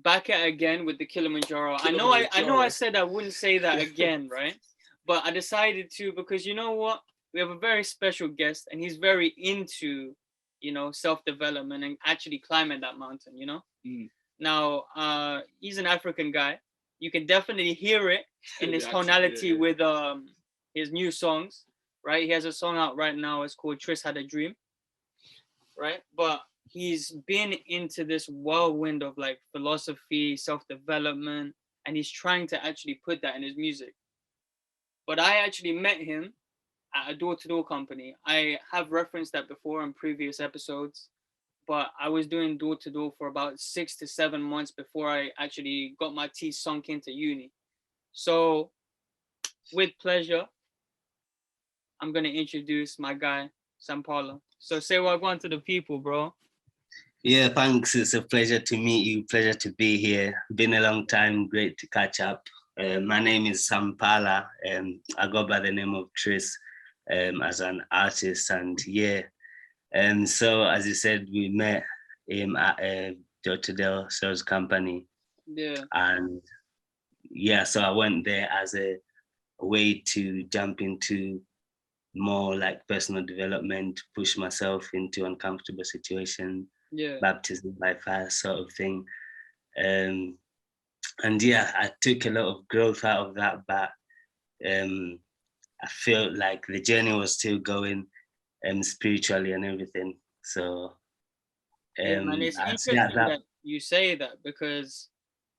back at again with the Kilimanjaro. I know I said I wouldn't say that again, right? But I decided to, because you know what? We have a very special guest, and he's very into, self-development and actually climbing that mountain, Now, he's an African guy. You can definitely hear it in his tonality with his new songs, right? He has a song out right now. It's called Tris Had a Dream, right? But he's been into this whirlwind of like philosophy, self-development, and he's trying to actually put that in his music. But I actually met him at a door-to-door company. I have referenced that before in previous episodes, but I was doing door-to-door for about 6 to 7 months before I actually got my teeth sunk into uni. So with pleasure, I'm going to introduce my guy, Sampala. So say what I want to the people, bro. Yeah, thanks. It's a pleasure to meet you. Pleasure to be here. Been a long time. Great to catch up. My name is Sampala. I go by the name of Tris as an artist. And so as you said, we met at a door-to-door sales company. Yeah. And so I went there as a way to jump into more like personal development, push myself into uncomfortable situations, baptism by fire sort of thing. I took a lot of growth out of that, but I felt like the journey was still going spiritually and everything. So man, it's interesting that you say that, because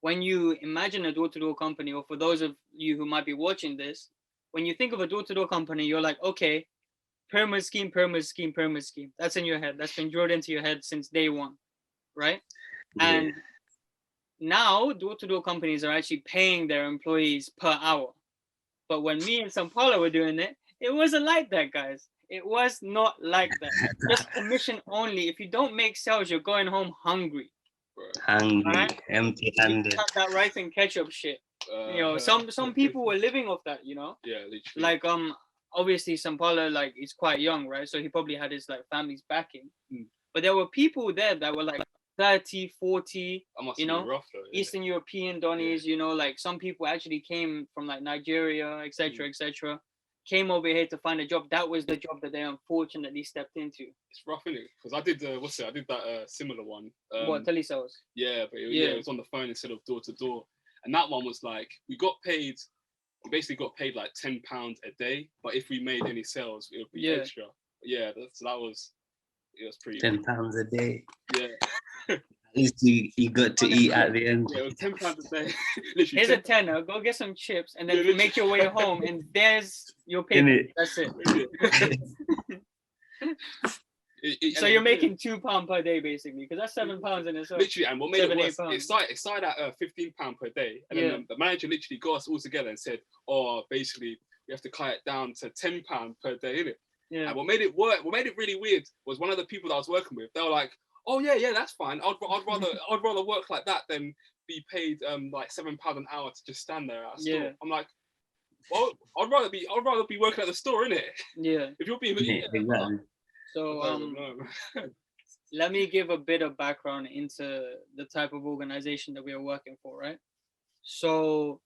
when you imagine a door-to-door company, or for those of you who might be watching this, when you think of a door-to-door company, you're like, okay, pyramid scheme. That's in your head. That's been drilled into your head since day one, right? Yeah. And now door-to-door companies are actually paying their employees per hour. But when me and Sampala were doing it, it wasn't like that, guys. It was not like that. Just commission only. If you don't make sales, you're going home hungry. Hungry, right? Empty-handed. That rice and ketchup shit. Some people were living off that, Yeah, literally. Like obviously Sampala, like, he's quite young, right? So he probably had his like family's backing. But there were people there that were like 30, 40, rough, though, Eastern European Donnies, like some people actually came from like Nigeria, etc., came over here to find a job. That was the job that they unfortunately stepped into. It's rough, isn't it? Because I did I did that similar one. What, telesales? Yeah, but it was on the phone instead of door to door. And that one was like, we basically got paid like £10 a day, but if we made any sales, it would be extra. Yeah, it was pretty. £10 a day. Yeah. At least you got to eat at the end. Yeah, it was £10 a day. Literally, here's a tenner. Go get some chips, and then make your way home, and there's your payment. That's it. So you're making £2 per day, basically, because that's £7 in itself. Literally, and what made it worse, it started at £15 per day, and then the manager literally got us all together and said, "Oh, basically, we have to cut it down to £10 per day, innit?" Yeah. And what made it really weird was one of the people that I was working with. They were like, "Oh yeah, that's fine. I'd rather work like that than be paid like £7 an hour to just stand there at a store." Yeah. I'm like, well, I'd rather be working at the store, innit? Yeah. If you're being So let me give a bit of background into the type of organization that we are working for, right? So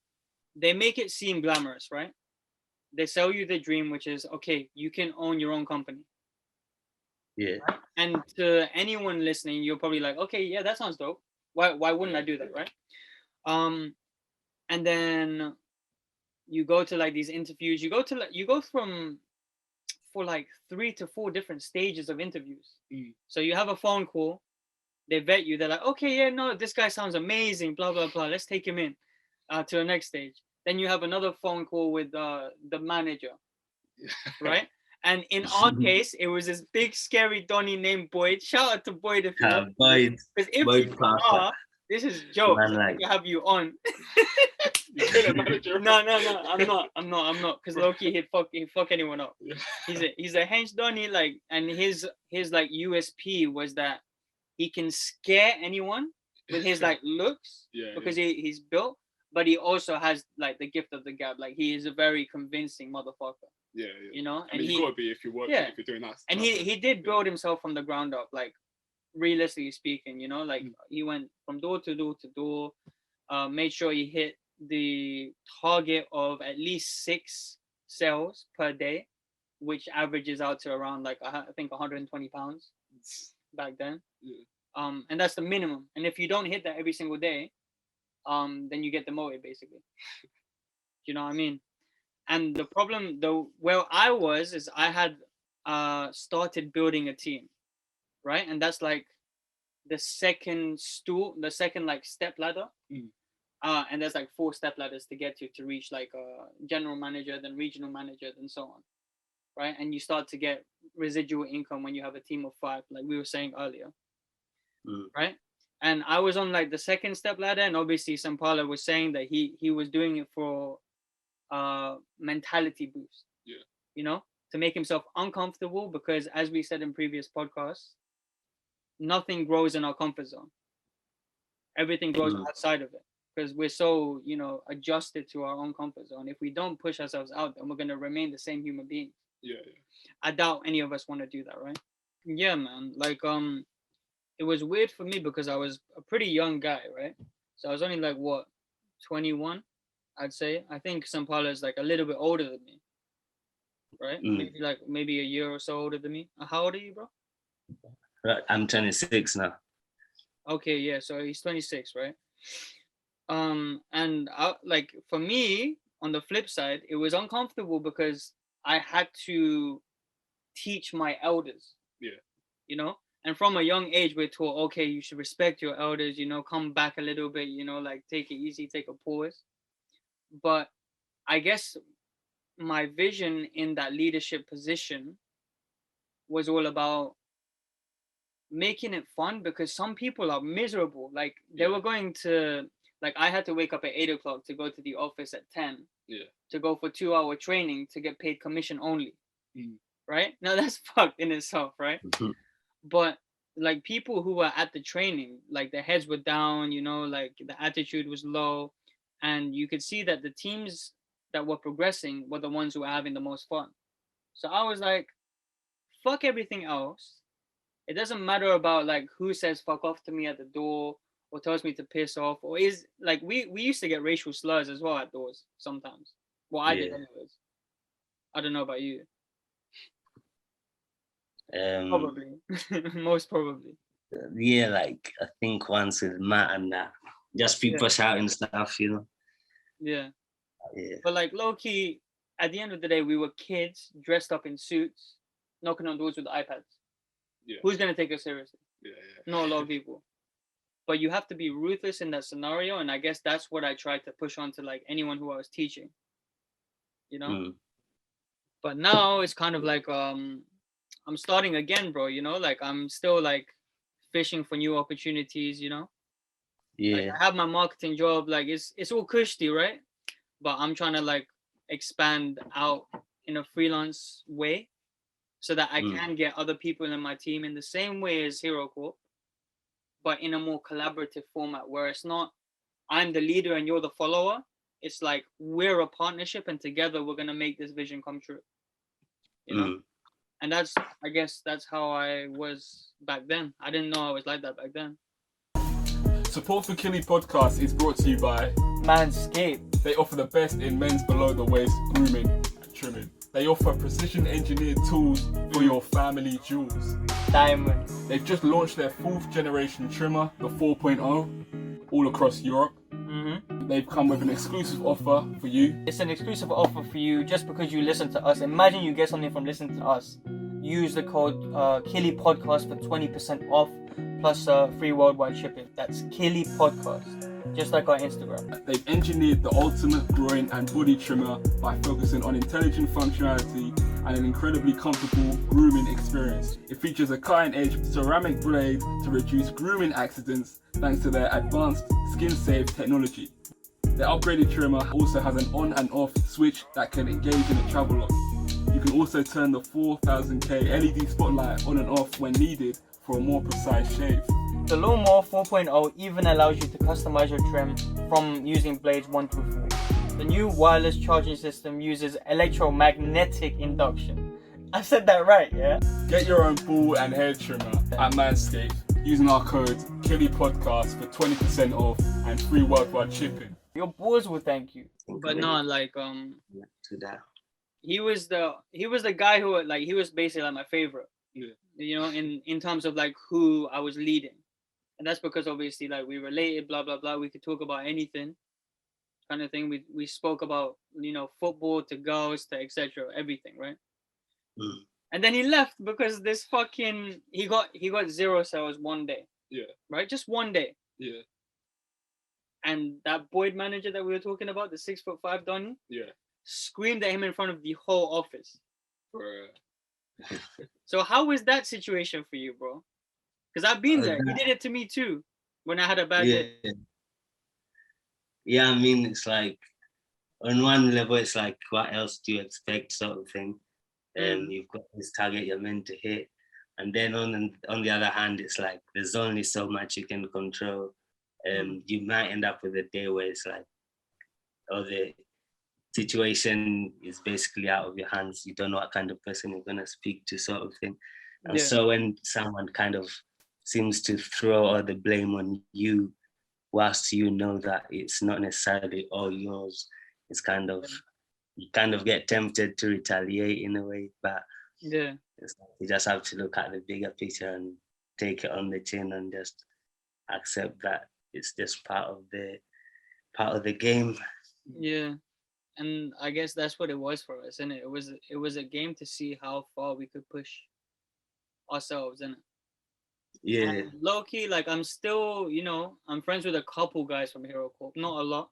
they make it seem glamorous, right? They sell you the dream, which is, okay, you can own your own company. Yeah. Right? And to anyone listening, you're probably like, okay, yeah, that sounds dope. Why wouldn't I do that, right? And then you go to like these interviews. You go for like 3 to 4 different stages of interviews. So you have a phone call, they vet you, they're like, okay, yeah, no, this guy sounds amazing, blah, blah, blah, let's take him in to the next stage. Then you have another phone call with the manager, right? And in our case, it was this big, scary Donny named Boyd. Shout out to Boyd if you are. Boyd. Because if you are, this is jokes. I can have you on. No, I'm not. Because Loki, he'd fuck anyone up. Yeah. He's a hench Donny, like, and his like USP was that he can scare anyone with his like looks, because he's built, but he also has like the gift of the gab. Like, he is a very convincing motherfucker. Yeah. You know, and you gotta be if you work, if you're doing that. And he did build himself from the ground up. Like, realistically speaking, you know, like he went from door to door to door, made sure he hit the target of at least 6 sales per day, which averages out to around like I think 120 pounds back then. And that's the minimum. And if you don't hit that every single day, then you get demoted basically. You know what I mean? And the problem though, where I was is I had started building a team, right? And that's like the second like step ladder. And there's like 4 step ladders to get to reach like a general manager, then regional manager, then so on, right? And you start to get residual income when you have a team of 5, like we were saying earlier, right? And I was on like the second step ladder, and obviously Sampala was saying that he was doing it for mentality boost, you know, to make himself uncomfortable, because as we said in previous podcasts, nothing grows in our comfort zone. Everything grows outside of it, because we're so, you know, adjusted to our own comfort zone. If we don't push ourselves out, then we're going to remain the same human being. I doubt any of us want to do that, right? Yeah, man. Like it was weird for me because I was a pretty young guy, right? So I was only like what, 21, I'd say. I think Sampala is like a little bit older than me, right? Maybe a year or so older than me. How old are you, bro? I'm 26 now. Okay, yeah. So he's 26, right? And like for me, on the flip side, it was uncomfortable because I had to teach my elders. You know, and from a young age, we're taught, okay, you should respect your elders. You know, come back a little bit. You know, like take it easy, take a pause. But I guess my vision in that leadership position was all about making it fun, because some people are miserable. Like they were going to, like I had to wake up at 8 o'clock to go to the office at 10 to go for 2-hour training to get paid commission only. Right? Now that's fucked in itself, right? But like people who were at the training, like their heads were down, you know, like the attitude was low, and you could see that the teams that were progressing were the ones who were having the most fun. So I was like, fuck everything else. It doesn't matter about like who says fuck off to me at the door or tells me to piss off, or is like we used to get racial slurs as well at doors sometimes. Well, I did anyways. I don't know about you. Probably. Most probably. Yeah, like I think once with Matt and that, just people shouting stuff, you know. Yeah. But like low key, at the end of the day, we were kids dressed up in suits, knocking on doors with iPads. Who's gonna take us seriously? Not a lot of people. But you have to be ruthless in that scenario, and I guess that's what I tried to push on to like anyone who I was teaching. You know. But now it's kind of like I'm starting again, bro, you know, like I'm still like fishing for new opportunities, you know. Like, I have my marketing job, like it's all cushy, right? But I'm trying to like expand out in a freelance way so that I can get other people in my team in the same way as Hero Corp, but in a more collaborative format where it's not I'm the leader and you're the follower. It's like we're a partnership and together we're gonna make this vision come true. You know? And that's, I guess that's how I was back then. I didn't know I was like that back then. Support for Kili Podcast is brought to you by Manscaped. They offer the best in men's below the waist grooming and trimming. They offer precision engineered tools for your family jewels. Diamonds. They've just launched their 4th generation trimmer, the 4.0, all across Europe. They've come with an exclusive offer for you. It's an exclusive offer for you just because you listen to us. Imagine you get something from listening to us. Use the code Kili Podcast for 20% off plus free worldwide shipping. That's Kili Podcast, just like our Instagram. They've engineered the ultimate groin and body trimmer by focusing on intelligent functionality and an incredibly comfortable grooming experience. It features a cutting-edge ceramic blade to reduce grooming accidents thanks to their advanced skin-safe technology. The upgraded trimmer also has an on and off switch that can engage in a travel lock. You can also turn the 4000K LED spotlight on and off when needed for a more precise shave. The Lawnmower 4.0 even allows you to customize your trim from using blades 1 through 4. The new wireless charging system uses electromagnetic induction. I said that right, yeah? Get your own ball and hair trimmer at Manscaped. using our code KilyPodcast for 20% off and free worldwide shipping. Your boys will thank you. But no, like to that. He was the guy who, like, he was basically like my favorite. Yeah. You know, in terms of like who I was leading. And that's because obviously like we related, blah blah blah. We could talk about anything, kind of thing. We spoke about, you know, football to girls to etc. everything, right? Mm. And then he left because this fucking he got 0 sales one day. Yeah. Right, just one day. Yeah. And that Boyd manager that we were talking about, the 6'5" Donny, Yeah. screamed at him in front of the whole office. Bruh. So how was that situation for you, bro? Because I've been there. He did it to me too when I had a bad day. Yeah, I mean, it's like on one level, it's like, what else do you expect, sort of thing. You've got this target you're meant to hit, and then on the other hand, it's like there's only so much you can control. You might end up with a day where it's like, oh, the situation is basically out of your hands. You don't know what kind of person you're gonna speak to, sort of thing. And so when someone kind of seems to throw all the blame on you, whilst you know that it's not necessarily all yours, it's kind of, you kind of get tempted to retaliate in a way, but it's like you just have to look at the bigger picture and take it on the chin and just accept that it's just part of the game. Yeah. And I guess that's what it was for us, isn't it? It was a game to see how far we could push ourselves, innit? Yeah. And low key, like I'm still, you know, I'm friends with a couple guys from Hero Corp, not a lot.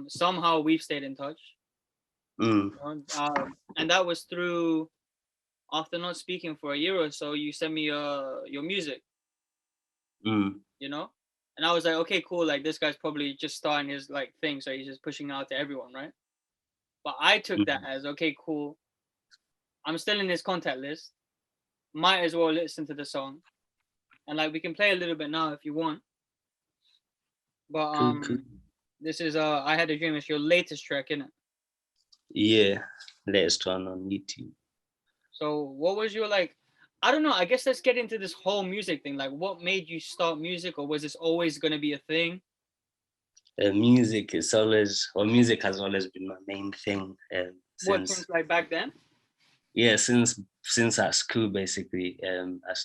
Somehow we've stayed in touch. You know? And that was through, after not speaking for a year or so, you sent me your music. You know? And I was like, okay, cool. Like this guy's probably just starting his like thing, so he's just pushing out to everyone, right? But I took that as, okay, cool. I'm still in his contact list. Might as well listen to the song. And like we can play a little bit now if you want. But Cool. This is I Had a Dream. It's your latest track, isn't it? Yeah, latest one on YouTube. So what was your like? I don't know. I guess let's get into this whole music thing. Like, what made you start music, or was this always gonna be a thing? Music has always been my main thing. Since like back then? Yeah, since at school basically. I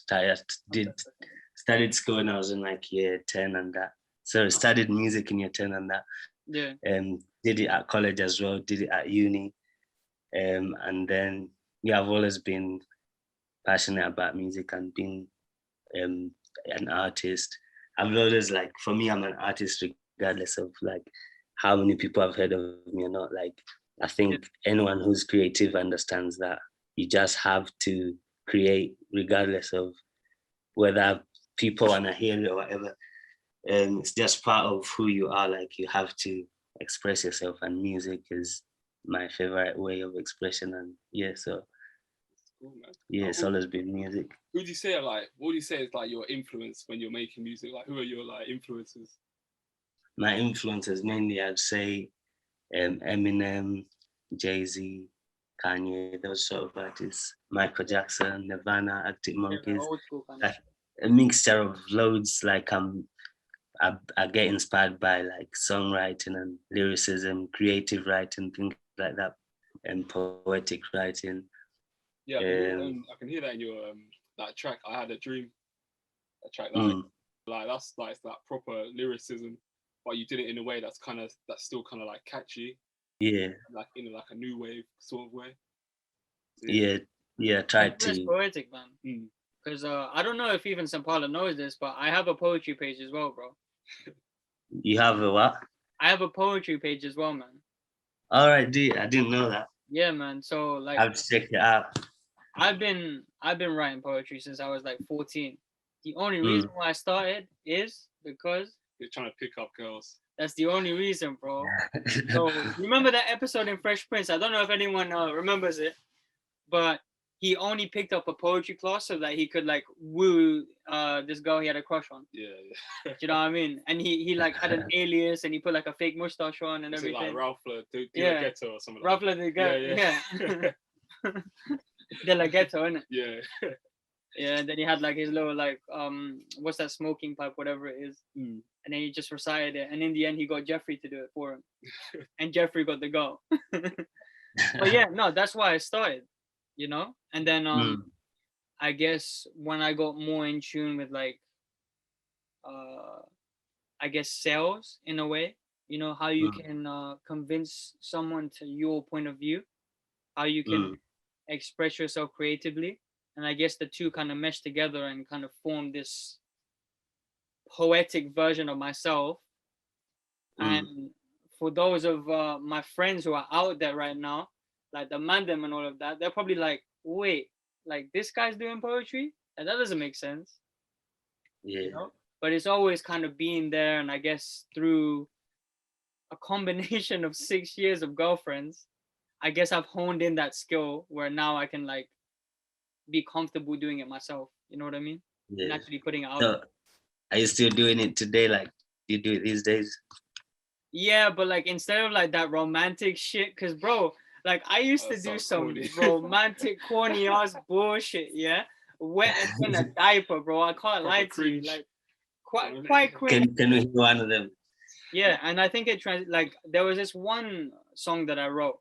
started school when I was in like year 10 and that. So I studied music in year 10 and that. Yeah. Did it at college as well. Did it at uni. And then I've always been passionate about music and being an artist. I've always like, for me, I'm an artist regardless of like how many people have heard of me or not. Like, I think anyone who's creative understands that you just have to create regardless of whether people want to hear it or whatever. It's just part of who you are. Like, you have to express yourself, and music is my favorite way of expression. And so cool, man. Yeah, it's always been music. Who do you say what do you say is like your influence when you're making music? Like, who are your like influences? My influences mainly, I'd say Eminem, Jay-Z, Kanye, those sort of artists. Michael Jackson, Nirvana, Arctic Monkeys. A mixture of loads. Like I get inspired by like songwriting and lyricism, creative writing, things like that, and poetic writing. Yeah, I can hear that in your that track. I Had a Dream. That track, that's like that proper lyricism, but you did it in a way that's still kind of like catchy. Yeah. Like in like a new wave sort of way. Yeah. Tried to. It's poetic, man. Because I don't know if even Sampala knows this, but I have a poetry page as well, bro. You have a what? I have a poetry page as well, man. All right, I didn't know that. Yeah, man. So like, I'll check it out. I've been writing poetry since I was like 14. The only reason why I started is because you're trying to pick up girls. That's the only reason, bro. So remember that episode in Fresh Prince? I don't know if anyone remembers it, but he only picked up a poetry class so that he could like woo this girl he had a crush on. Yeah. Do you know what I mean? And he like had an alias and he put like a fake mustache on and is everything. It like Ralph the Ghetto or something. Ralph the Ghetto. Yeah. De La Ghetto, innit? Yeah. Yeah, and then he had like his little like what's that smoking pipe, whatever it is. Mm. And then he just recited it. And in the end he got Jeffrey to do it for him. And Jeffrey got the go. But yeah, no, that's why I started, you know? And then I guess when I got more in tune with like I guess sales in a way, you know, how you can convince someone to your point of view, how you can express yourself creatively. And I guess the two kind of mesh together and kind of form this poetic version of myself. And for those of my friends who are out there right now, like the Mandem and all of that, they're probably like, wait, like this guy's doing poetry? And that doesn't make sense. Yeah. You know? But it's always kind of being there. And I guess through a combination of 6 years of girlfriends, I guess I've honed in that skill where now I can like be comfortable doing it myself. You know what I mean? Yeah. And actually putting it out. So, are you still doing it today? Like, do you do it these days? Yeah, but like instead of like that romantic shit, cause bro, like I used to do some corny. romantic corny ass bullshit, yeah. Wet in a diaper, bro. I can't lie to you, like quite cringe. Can we hear one of them? Yeah, and I think it like there was this one song that I wrote,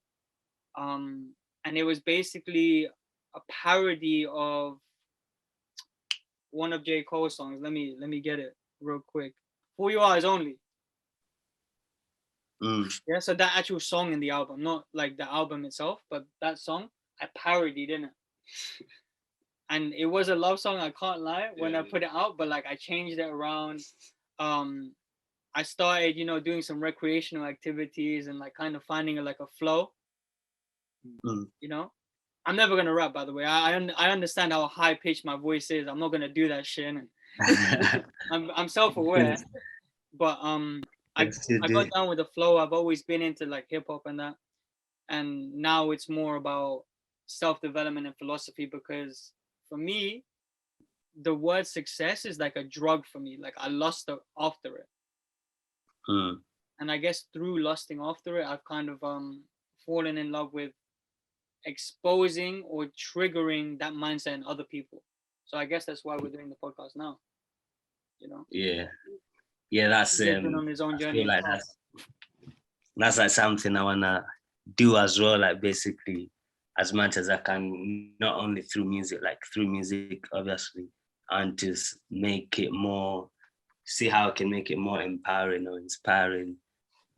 and it was basically a parody of one of J. Cole's songs. Let me get it real quick. For Your Eyes Only. Yeah, so that actual song in the album, not like the album itself, but that song I parodied in it. And it was a love song, I can't lie, when I put it out, but like I changed it around. I started, you know, doing some recreational activities and like kind of finding like a flow. You know, I'm never gonna rap, by the way. I understand how high pitched my voice is. I'm not gonna do that shit. And I'm self-aware, but I got down with the flow. I've always been into like hip hop and that, and now it's more about self-development and philosophy, because for me, the word success is like a drug for me. Like I lust after it. And I guess through lusting after it, I've kind of fallen in love with exposing or triggering that mindset in other people. So I guess that's why we're doing the podcast now. You know? Yeah, that's been on his own journey. I feel like that's like something I wanna do as well, like basically as much as I can, not only through music, like through music obviously, and to make it more, see how I can make it more empowering or inspiring,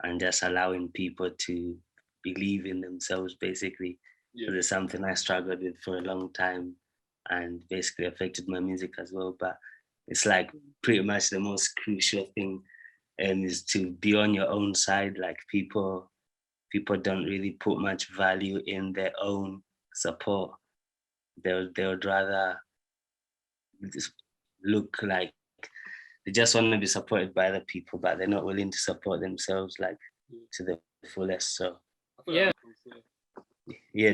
and just allowing people to believe in themselves basically. Because it's something I struggled with for a long time and basically affected my music as well. But it's like pretty much the most crucial thing is to be on your own side. Like people don't really put much value in their own support. They would rather just look like they just want to be supported by other people, but they're not willing to support themselves like to the fullest. So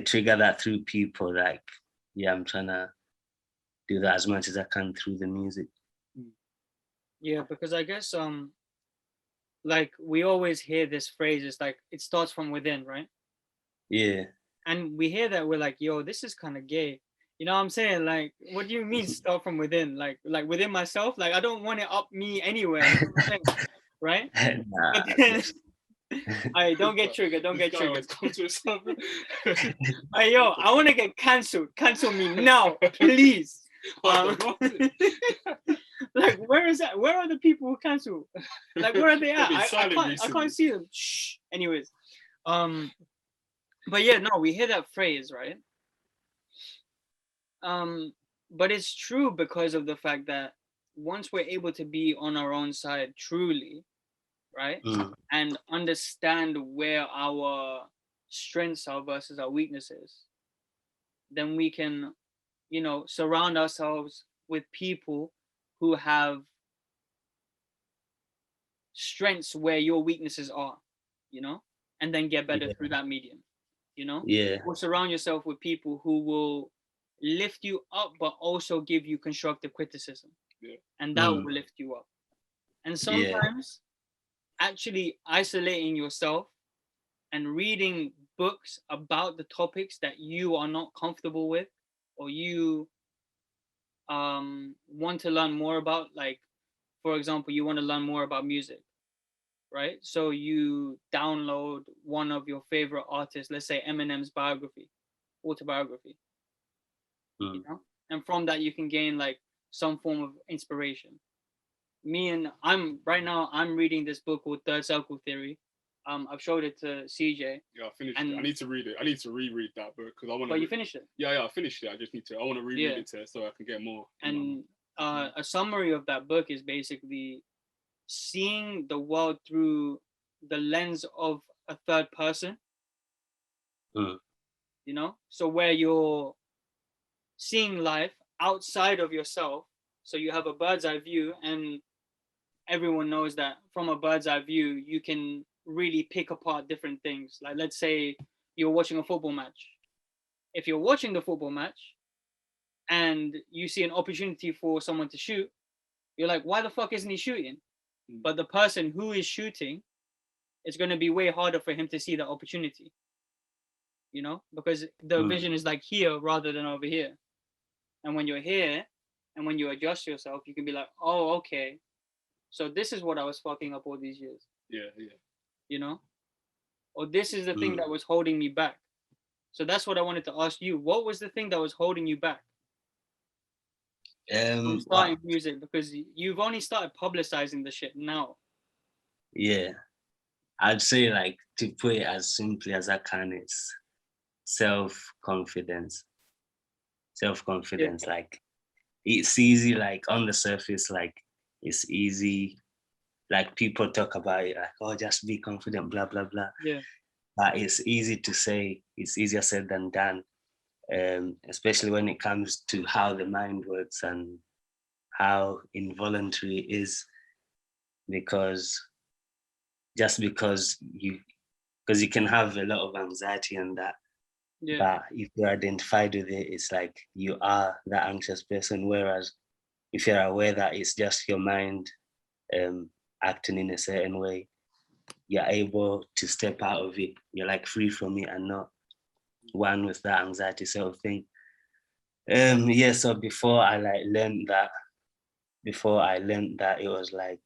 trigger that through people. Like I'm trying to do that as much as I can through the music. Yeah, because I guess like we always hear this phrase, it's like it starts from within, right? Yeah. And we hear that, we're like, yo, this is kind of gay. You know what I'm saying? Like, what do you mean start from within? Like within myself? Like I don't want it up me anywhere. You know what I'm saying? Right? Nah. But then, Alright, don't get triggered. Don't get triggered. Hey, yo, I want to get cancelled. Cancel me now, please. Like, where is that? Where are the people who cancel? Like, where are they at? I can't see them. Shh. Anyways, but yeah, no, we hear that phrase, right? But it's true because of the fact that once we're able to be on our own side truly, right, and understand where our strengths are versus our weaknesses, then we can, you know, surround ourselves with people who have strengths where your weaknesses are, you know, and then get better through that medium, you know. Or surround yourself with people who will lift you up but also give you constructive criticism, and that will lift you up. And sometimes actually isolating yourself and reading books about the topics that you are not comfortable with, or you want to learn more about, like, for example, you want to learn more about music, right? So you download one of your favorite artists, let's say Eminem's autobiography, you know, and from that you can gain like some form of inspiration. I'm reading this book called Third Circle Theory. I've showed it to CJ. Yeah, I finished it. I need to read it. I need to reread that book because I want to. But you finished it? Yeah, I finished it. I just need to. I want to reread it so I can get more. And a summary of that book is basically seeing the world through the lens of a third person. You know, so where you're seeing life outside of yourself, so you have a bird's eye view, and everyone knows that from a bird's eye view you can really pick apart different things. Like, let's say you're watching a football match. If you're watching the football match and you see an opportunity for someone to shoot, you're like, why the fuck isn't he shooting? But the person who is shooting, it's going to be way harder for him to see the opportunity, you know, because the vision is like here rather than over here. And when you're here and when you adjust yourself, you can be like, oh, okay, so this is what I was fucking up all these years. Yeah. You know, or this is the thing that was holding me back. So that's what I wanted to ask you. What was the thing that was holding you back from starting music? Because you've only started publicizing the shit now. Yeah, I'd say, like, to put it as simply as I can, it's self-confidence. Like, it's easy, like, on the surface, like, it's easy. Like, people talk about it, like, oh, just be confident, blah, blah, blah. Yeah. But it's easy to say, it's easier said than done, especially when it comes to how the mind works and how involuntary it is. Because you can have a lot of anxiety and that. Yeah. But if you're identified with it, it's like you are that anxious person. Whereas if you're aware that it's just your mind acting in a certain way, you're able to step out of it. You're like free from it and not one with that anxiety sort of thing. So before I learned that, it was like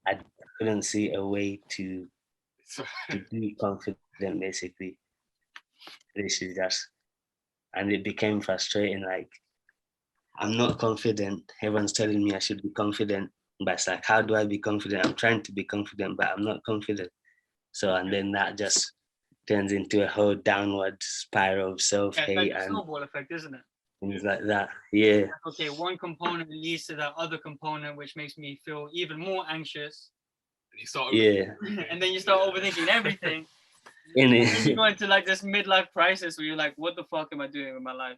I couldn't see a way to be confident, basically. This is just, and it became frustrating. Like, I'm not confident. Everyone's telling me I should be confident, but it's like, how do I be confident? I'm trying to be confident, but I'm not confident. So, and then that just turns into a whole downward spiral of self-hate. Like a snowball effect, isn't it? Things like that. Yeah. Okay, one component leads to that other component, which makes me feel even more anxious. And then you start overthinking everything. And then you go into like this midlife crisis where you're like, what the fuck am I doing with my life?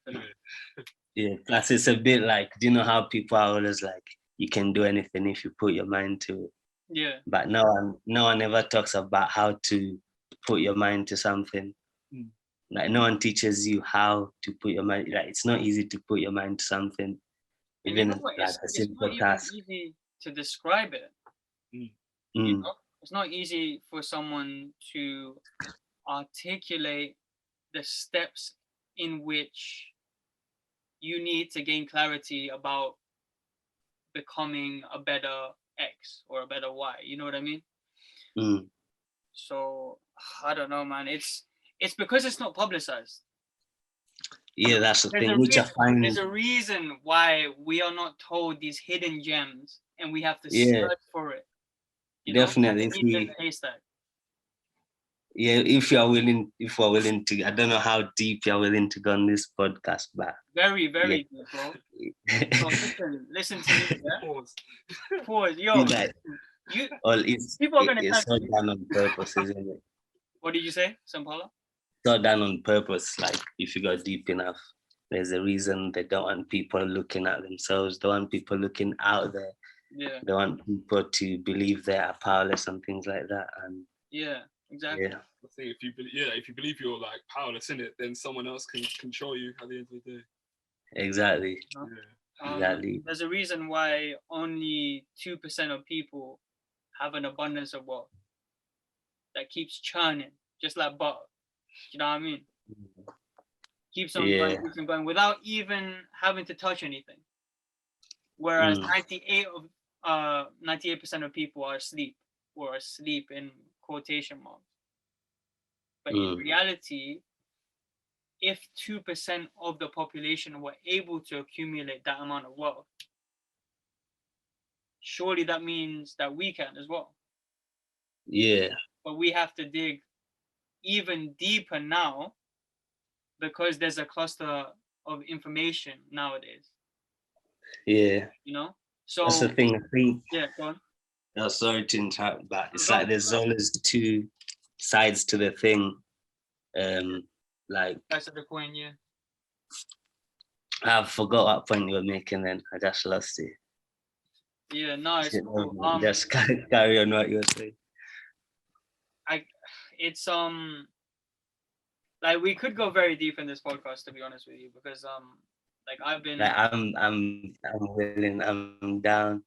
Yeah, plus it's a bit like, do you know how people are always like, you can do anything if you put your mind to it? Yeah. But no one ever talks about how to put your mind to something. Like, no one teaches you how to put your mind. Like, it's not easy to put your mind to something. Even like a simple task. It's not easy to describe it. You know? It's not easy for someone to articulate the steps in which you need to gain clarity about becoming a better X or a better Y. You know what I mean? So I don't know, man. It's because it's not publicized. Yeah, that's the thing. Which I find there's a reason why we are not told these hidden gems, and we have to search for it. Definitely. If we're willing to, I don't know how deep you're willing to go on this podcast, but very, very deep, bro. So listen to me. Yeah? Pause. Yo, people are gonna it's not done on purpose, isn't it? What did you say, Sampala? It's not done on purpose. Like, if you go deep enough, there's a reason. They don't want people looking at themselves. They want people looking out there. Yeah. They want people to believe they are powerless and things like that. And yeah, exactly. Yeah. I think if you believe you're like powerless in it, then someone else can control you at the end of the day. Exactly. Exactly. There's a reason why only 2% of people have an abundance of wealth that keeps churning, just like butter. You know what I mean? keeps on going without even having to touch anything. Whereas 98% of people are asleep, or asleep in quotation marks. But in reality, if 2% of the population were able to accumulate that amount of wealth, surely that means that we can as well. Yeah. But we have to dig even deeper now, because there's a cluster of information nowadays. Yeah. You know? So that's the thing, I think. Yeah, go on. No, sorry to interrupt, but it's like there's always two sides to the thing. Like, that's the coin, yeah. I forgot what point you were making then. I just lost it. Yeah, no, it's cool. Just carry on what you were saying. It's like, we could go very deep in this podcast, to be honest with you, because like I've been like I'm willing, I'm down.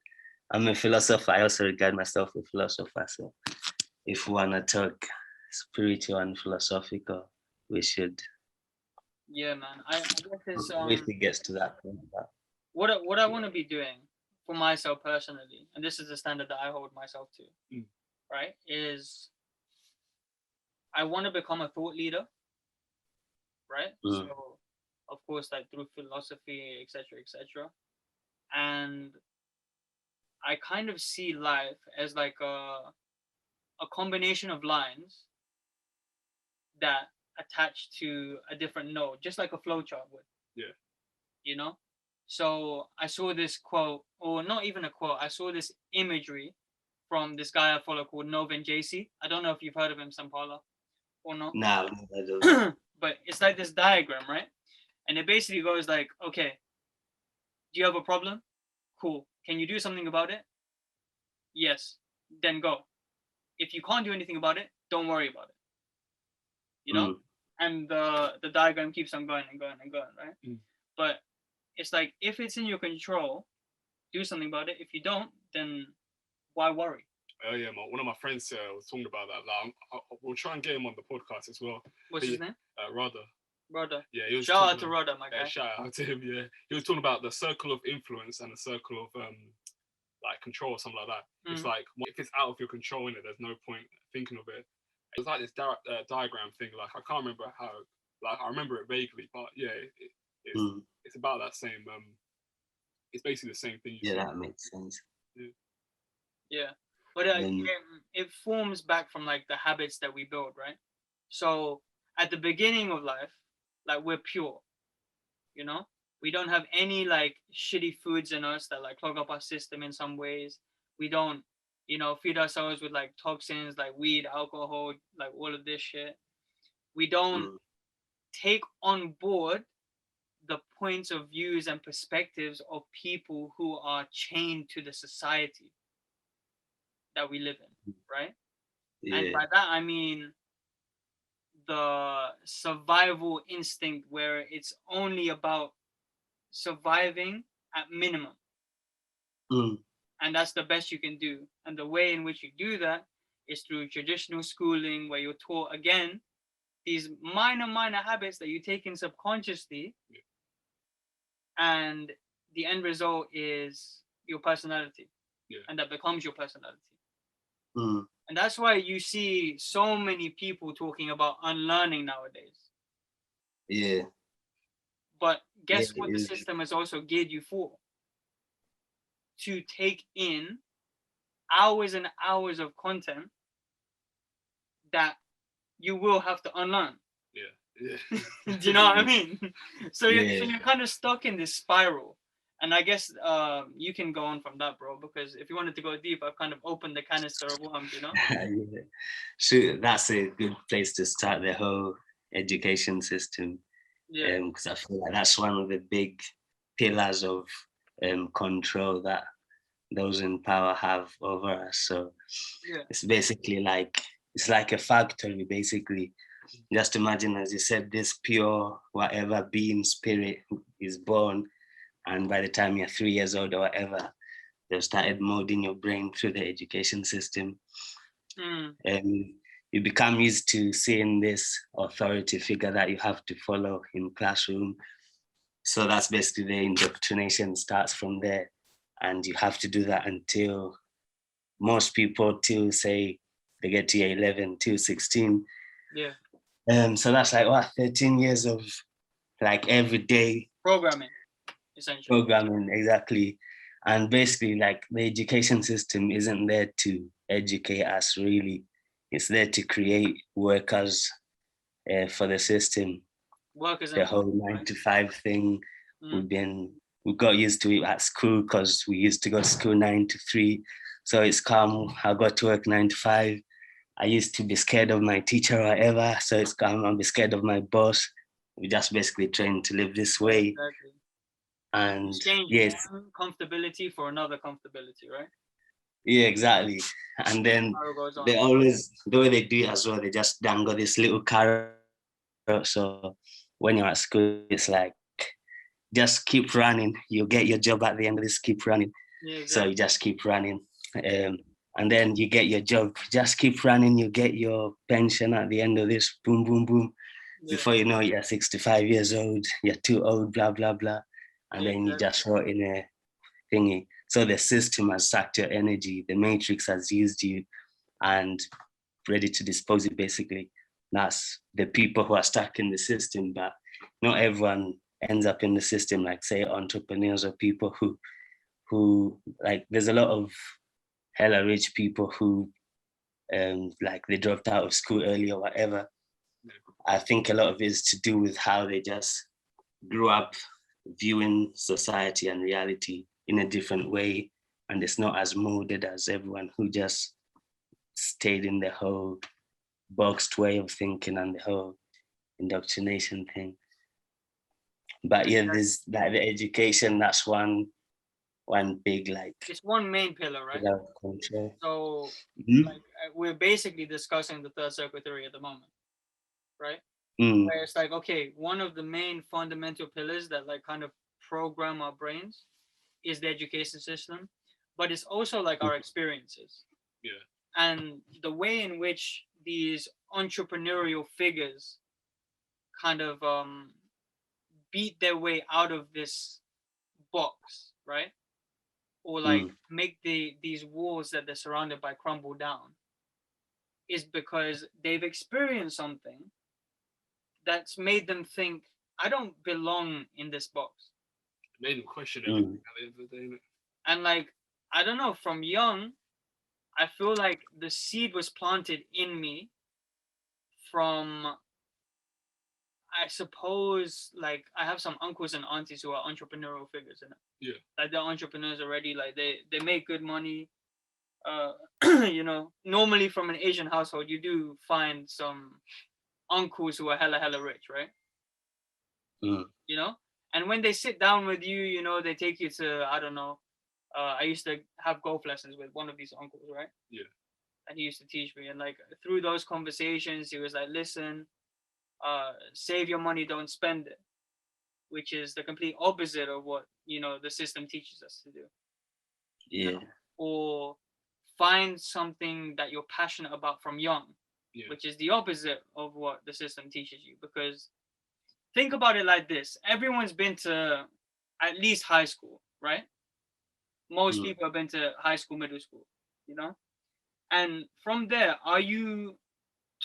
I'm a philosopher. I also regard myself a philosopher. So if we wanna talk spiritual and philosophical, we should. Yeah, man. I guess it's if it gets to that point. What I want to be doing for myself personally, and this is the standard that I hold myself to, right? Is I want to become a thought leader, right? So, of course, like through philosophy, etc., and I kind of see life as like a combination of lines that attach to a different node, just like a flowchart would. Yeah. You know? So I saw this quote, or not even a quote, I saw this imagery from this guy I follow called Novin JC. I don't know if you've heard of him, Sampala, or not. No, I don't. But it's like this diagram, right? And it basically goes like, okay, do you have a problem? Cool. Can you do something about it? Yes. Then go. If you can't do anything about it, don't worry about it. You know? And the diagram keeps on going and going and going, right? But it's like, if it's in your control, do something about it. If you don't, then why worry? Oh yeah, one of my friends was talking about that. Like, we'll try and get him on the podcast as well. What's his name? Rudder. Yeah, he was shout out to Rudder, my guy. Shout out to him. Yeah, he was talking about the circle of influence and the circle of like control or something like that. It's like, if it's out of your control, in it, there's no point thinking of it. It was like this diagram thing. Like, I can't remember how. Like, I remember it vaguely, but yeah, it's about that same. It's basically the same thing. Yeah, that makes sense. Yeah. But it forms back from like the habits that we build, right? So at the beginning of life, like, we're pure, you know? We don't have any like shitty foods in us that like clog up our system in some ways. We don't, feed ourselves with like toxins like weed, alcohol, like all of this shit. We don't take on board the points of views and perspectives of people who are chained to the society that we live in, right? Yeah. And by that I mean the survival instinct, where it's only about surviving at minimum. And that's the best you can do. And the way in which you do that is through traditional schooling, where you're taught, again, these minor habits that you take in subconsciously. And the end result is your personality. And that becomes your personality. And that's why you see so many people talking about unlearning nowadays. Yeah. But guess what the system has also geared you for? To take in hours and hours of content that you will have to unlearn. Yeah. Do you know what I mean? So you're kind of stuck in this spiral. And I guess you can go on from that, bro, because if you wanted to go deep, I've kind of opened the canister of worms, you know? So that's a good place to start the whole education system. Yeah. Because I feel like that's one of the big pillars of control that those in power have over us. So it's basically like, it's like a factory, basically. Just imagine, as you said, this pure whatever being spirit is born. And by the time you're 3 years old or whatever, they've started molding your brain through the education system. you become used to seeing this authority figure that you have to follow in classroom. So that's basically the indoctrination starts from there. And you have to do that until most people till say they get to year 11, till 16. Yeah. So that's like what, 13 years of like everyday programming, essentially. Programming, exactly. And basically like the education system isn't there to educate us really. It's there to create workers for the system. Workers, the whole 9 to 5 thing. We got used to it at school because we used to go to school 9 to 3. So it's calm. I got to work 9 to 5. I used to be scared of my teacher or whatever. So it's calm. I'll be scared of my boss. We just basically trained to live this way. Exactly. And yes, one comfortability for another comfortability, right? Yeah, exactly. And then they always, the way they do it as well, they just dangle this little carrot. So when you're at school, it's like, just keep running. You'll get your job at the end of this, keep running. Yeah, exactly. So you just keep running. And then you get your job. Just keep running. You get your pension at the end of this, boom, boom, boom. Yeah. Before you know, you're 65 years old, you're too old, blah, blah, blah. And then you just rot in a thingy. So the system has sucked your energy. The matrix has used you and ready to dispose it, basically. That's the people who are stuck in the system, but not everyone ends up in the system, like say entrepreneurs or people who like, there's a lot of hella rich people who like they dropped out of school early or whatever. I think a lot of it is to do with how they just grew up viewing society and reality in a different way, and it's not as molded as everyone who just stayed in the whole boxed way of thinking and the whole indoctrination thing. But yeah, there's like the education, that's one big, like, it's one main pillar, right? Control. So like we're basically discussing the third circle theory at the moment, right? Where it's like, okay, one of the main fundamental pillars that like kind of program our brains is the education system, but it's also like our experiences. Yeah. And the way in which these entrepreneurial figures kind of beat their way out of this box, right? Or like make these walls that they're surrounded by crumble down, is because they've experienced something that's made them think, I don't belong in this box. It made them question everything at the end of the day. And like, I don't know, from young, I feel like the seed was planted in me from, I suppose, like I have some uncles and aunties who are entrepreneurial figures in it. Yeah. Like they're entrepreneurs already, like they make good money. You know, normally from an Asian household, you do find some uncles who are hella rich, right? You know, and when they sit down with you, you know, they take you to, I don't know, I used to have golf lessons with one of these uncles, right? Yeah. And he used to teach me, and like through those conversations, he was like, listen, save your money, don't spend it, which is the complete opposite of what, you know, the system teaches us to do. Yeah. You know? Or find something that you're passionate about from young, which is the opposite of what the system teaches you. Because think about it like this: everyone's been to at least high school, right? Most people have been to high school, middle school, you know? And from there, are you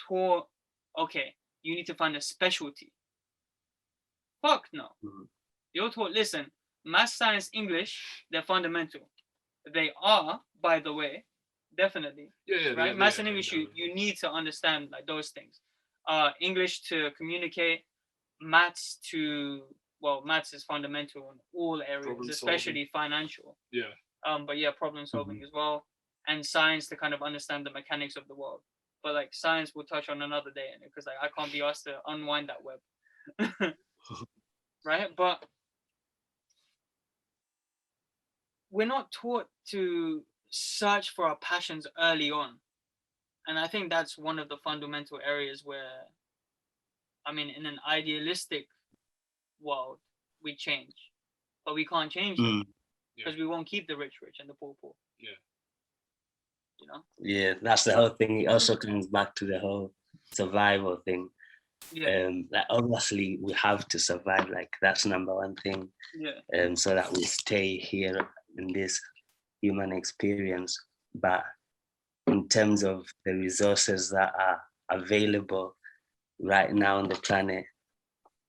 taught, okay, you need to find a specialty? Fuck no. You're taught, listen, math, science, English, they're fundamental. They are, by the way, definitely. Right? Math and English, you need to understand like those things. English to communicate, maths to, well, maths is fundamental in all areas, especially financial. Yeah. But yeah, problem solving as well. And science to kind of understand the mechanics of the world. But like science we'll touch on another day, because like I can't be asked to unwind that web. Right? But we're not taught to search for our passions early on. And I think that's one of the fundamental areas where, I mean, in an idealistic world, we change. But we can't change it because we won't keep the rich rich and the poor poor. Yeah. you know. Yeah, that's the whole thing. It also comes back to the whole survival thing. Yeah. Like obviously we have to survive, like that's number one thing. Yeah. So that we stay here in this human experience. But in terms of the resources that are available right now on the planet,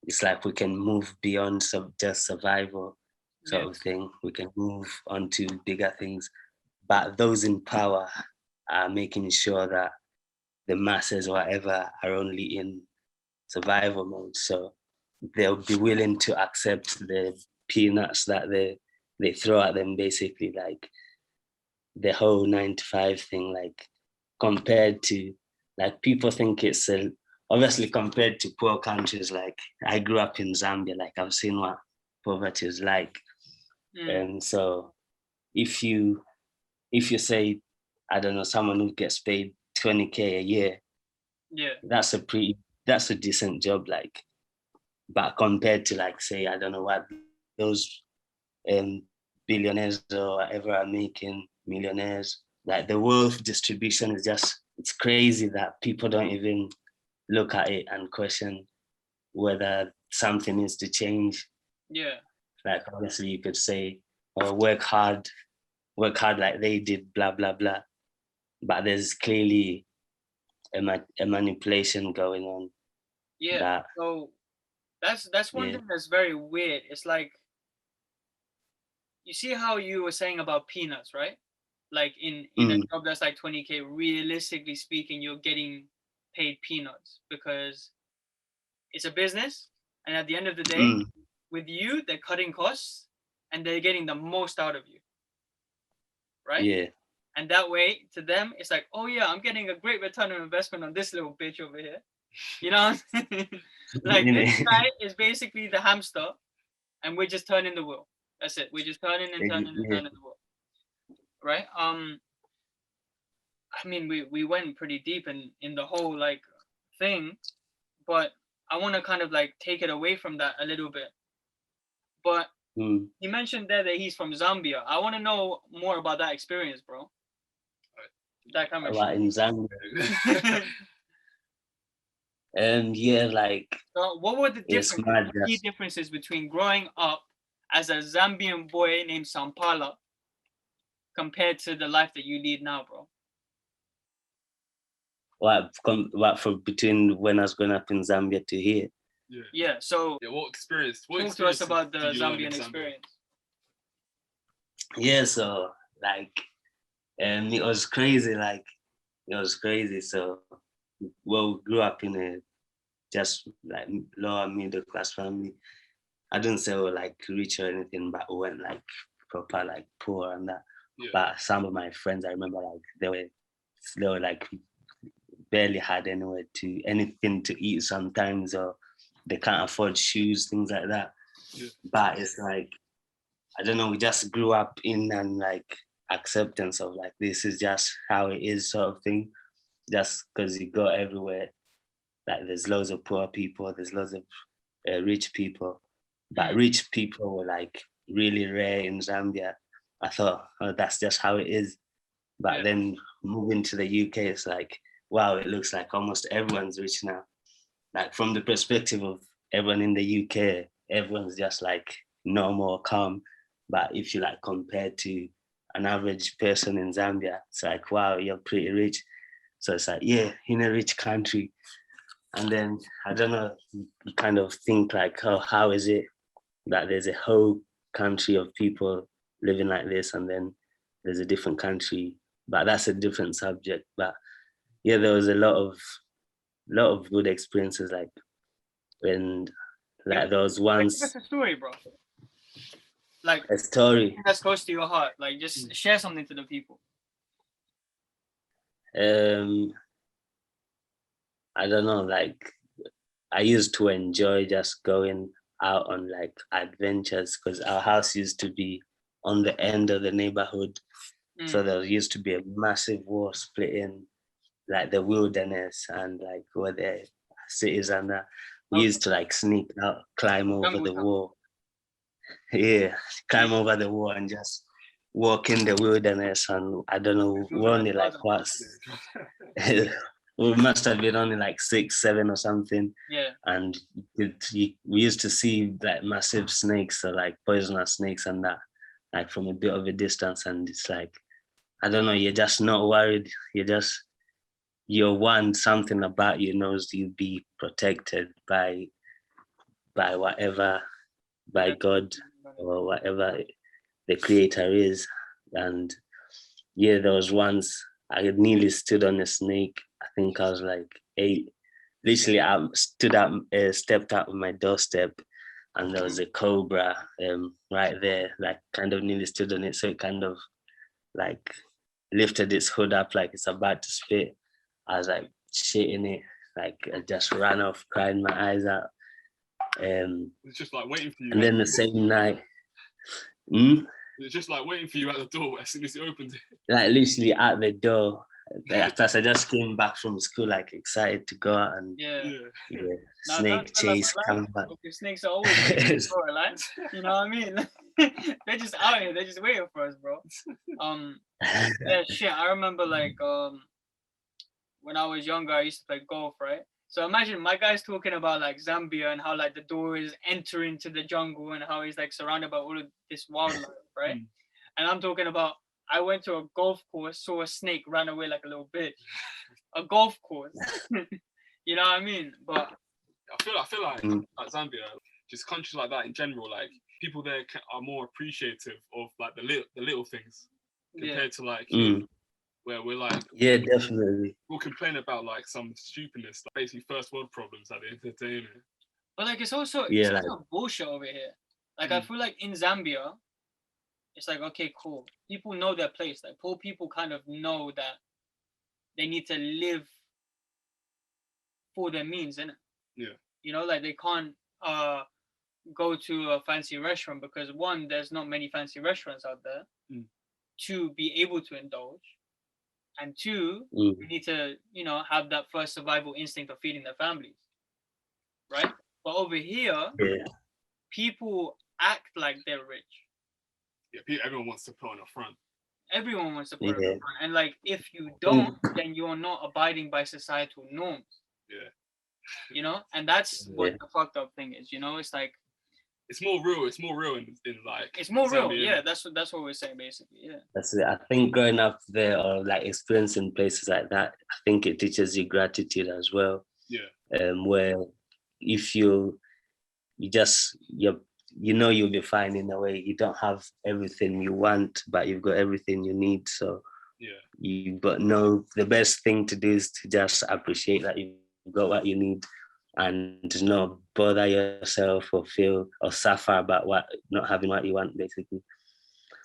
it's like we can move beyond just survival sort of thing. We can move on to bigger things. But those in power are making sure that the masses, whatever, are only in survival mode. So they'll be willing to accept the peanuts that they throw at them, basically, like the whole 9 to 5 thing, like compared to, like people think it's obviously compared to poor countries. Like I grew up in Zambia, like I've seen what poverty is like. And so if you say, I don't know, someone who gets paid 20K a year, that's a decent job, like. But compared to, like, say, I don't know what those billionaires or whatever are making, millionaires, like the wealth distribution is just, it's crazy that people don't even look at it and question whether something needs to change. Yeah. Like obviously you could say, oh, work hard like they did, blah, blah, blah. But there's clearly a manipulation going on. Yeah. So that's one thing that's very weird. It's like, you see how you were saying about peanuts, right? Like in a job that's like 20K, realistically speaking, you're getting paid peanuts because it's a business. And at the end of the day, with you, they're cutting costs and they're getting the most out of you. Right? Yeah. And that way, to them, it's like, oh yeah, I'm getting a great return on investment on this little bitch over here. You know what I'm saying? Like this guy is basically the hamster and we're just turning the wheel. That's it. We're just turning and turning and turning the wheel. Right? I mean, we went pretty deep in the whole like thing, but I want to kind of like take it away from that a little bit. But you mentioned there that he's from Zambia. I want to know more about that experience, bro. That kind of in Zambia. Like. So what were the key differences between growing up as a Zambian boy named Sampala compared to the life that you lead now, bro? What for between when I was growing up in Zambia to here? Yeah. So what experience? Talk to us about the Zambian experience. Yeah. So like, it was crazy. Like, it was crazy. So, we grew up in a just like lower middle class family. I didn't say we were like rich or anything, but we weren't like proper like poor and that. Yeah. But some of my friends, I remember, like they were like barely had anything to eat sometimes, or they can't afford shoes, things like that. Yeah. But it's like, I don't know, we just grew up in and like acceptance of like, this is just how it is sort of thing. Just because you go everywhere, like there's loads of poor people, there's loads of rich people, but rich people were like really rare in Zambia. I thought, oh, that's just how it is. But then moving to the UK, it's like, wow, it looks like almost everyone's rich now. Like from the perspective of everyone in the UK, everyone's just like normal, calm. But if you like compare to an average person in Zambia, it's like, wow, you're pretty rich. So it's like, yeah, in a rich country. And then, I don't know, you kind of think like, oh, how is it that there's a whole country of people living like this, and then there's a different country, but that's a different subject. But yeah, there was a lot of good experiences, like when, like there was once. Give us a story, bro. Like a story that's close to your heart. Like just share something to the people. I don't know, like I used to enjoy just going out on like adventures, because our house used to be on the end of the neighborhood. So there used to be a massive wall splitting like the wilderness and like where the cities and that. We used to like sneak out, climb over the wall. Yeah, climb over the wall and just walk in the wilderness, and I don't know, we're only like what's we must have been only like 6, 7 or something. Yeah. And we used to see like massive snakes, or like poisonous snakes and that, like from a bit of a distance. And it's like, I don't know, you're just not worried. You're one, something about you knows you'll be protected by whatever, by God or whatever the creator is. And yeah, there was once I nearly stood on a snake. I think I was like 8. Literally, I stepped out of my doorstep, and there was a cobra right there, like kind of nearly stood on it. So it kind of like lifted its hood up like it's about to spit. I was like shitting it, like I just ran off, crying my eyes out. It's just like waiting for you. And then the same night, it's just like waiting for you at the door as soon as you opened it. Like literally at the door. Like, I just came back from school, like excited to go out and snake chase, come back. Snakes are always for like, you know what I mean? They're just out here. They're just waiting for us, bro. Yeah, shit. I remember like when I was younger, I used to play golf, right? So imagine my guy's talking about like Zambia and how like the door is entering to the jungle and how he's like surrounded by all of this wildlife, right? And I'm talking about I went to a golf course, saw a snake, ran away like a little bitch. A golf course. You know what I mean? But I feel like Zambia, just countries like that in general, like people there are more appreciative of like the little things compared to like where we're like, yeah, definitely. We'll complain about like some stupidness, like basically first world problems at the end of the day. But like it's also bullshit over here. Like I feel like in Zambia, it's like, okay, cool. People know their place. Like poor people kind of know that they need to live for their means, innit? Yeah. You know, like they can't go to a fancy restaurant because 1, there's not many fancy restaurants out there. 2, be able to indulge. And 2, you need to, you know, have that first survival instinct of feeding their families. Right? But over here, people act like they're rich. Yeah, everyone wants to put on a front. Everyone wants to put on a front. And like, if you don't, then you're not abiding by societal norms. Yeah. You know? And that's what the fucked up thing is, you know? It's like, it's more real. It's more real in like. It's more real. Yeah, that's what we're saying basically. Yeah. That's it. I think growing up there or like experiencing places like that, I think it teaches you gratitude as well. Yeah. Where if you know you'll be fine in a way. You don't have everything you want, but you've got everything you need. So you've got the best thing to do is to just appreciate that you've got what you need. And not bother yourself or feel or suffer about not having what you want, basically.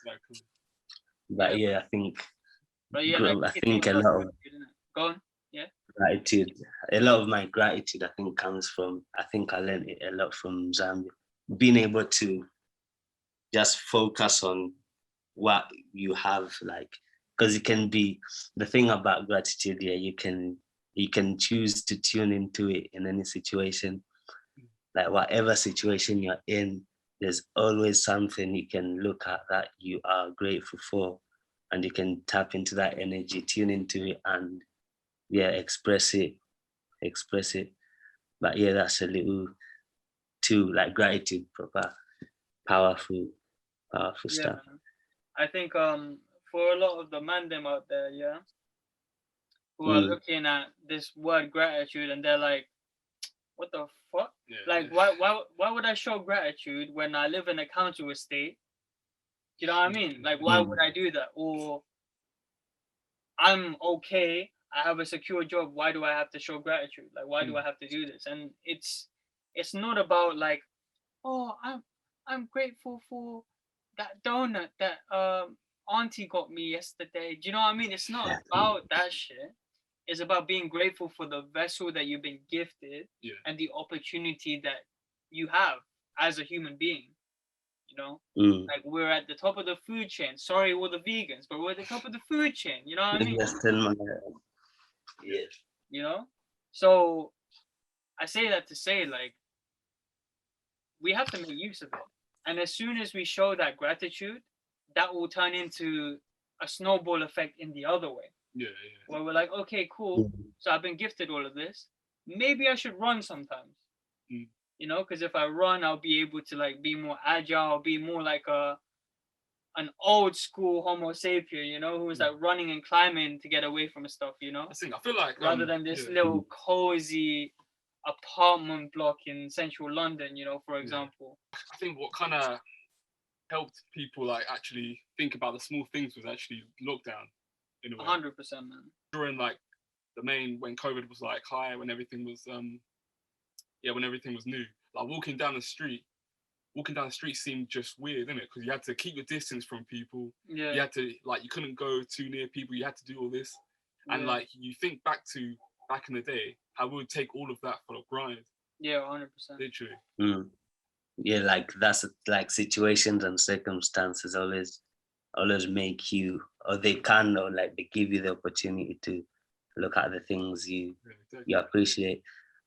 Exactly. But I think a lot of go on. Yeah. Gratitude. A lot of my gratitude, I think, comes from. I think I learned it a lot from Zambia. Being able to just focus on what you have, like, because it can be the thing about gratitude. Yeah, you can choose to tune into it in any situation. Like whatever situation you're in, there's always something you can look at that you are grateful for, and you can tap into that energy, tune into it, and express it. But that's a little too like gratitude, proper, powerful stuff. Man. I think for a lot of the man them out there, who are looking at this word gratitude and they're like, what the fuck? Why would I show gratitude when I live in a council estate? You know what I mean? Like, why would I do that? Or I'm okay, I have a secure job, why do I have to show gratitude? Like, why do I have to do this? And it's not about like, oh, I'm grateful for that donut that auntie got me yesterday. Do you know what I mean? It's not about that shit. It's about being grateful for the vessel that you've been gifted and the opportunity that you have as a human being. You know, like we're at the top of the food chain. Sorry, all the vegans, but we're at the top of the food chain. You know what I mean? Yeah. You know, so I say that to say, like, we have to make use of it. And as soon as we show that gratitude, that will turn into a snowball effect in the other way. Yeah. Where we're like, okay, cool. So I've been gifted all of this. Maybe I should run sometimes. You know, because if I run, I'll be able to like be more agile, I'll be more like an old school Homo sapien, you know, who's like running and climbing to get away from stuff, you know. I feel like rather than this little cozy apartment block in central London, you know, for example. I think what kind of helped people like actually think about the small things was actually lockdown, in a way. 100%, man. During like when COVID was like high, when everything was when everything was new, like walking down the street seemed just weird, didn't it? Because you had to keep your distance from people. Yeah. You had to you couldn't go too near people. You had to do all this, and like you think back in the day, how we would take all of that for granted. Yeah, 100%. Literally. Yeah, like that's like situations and circumstances always make you, or they can, or like they give you the opportunity to look at the things you appreciate.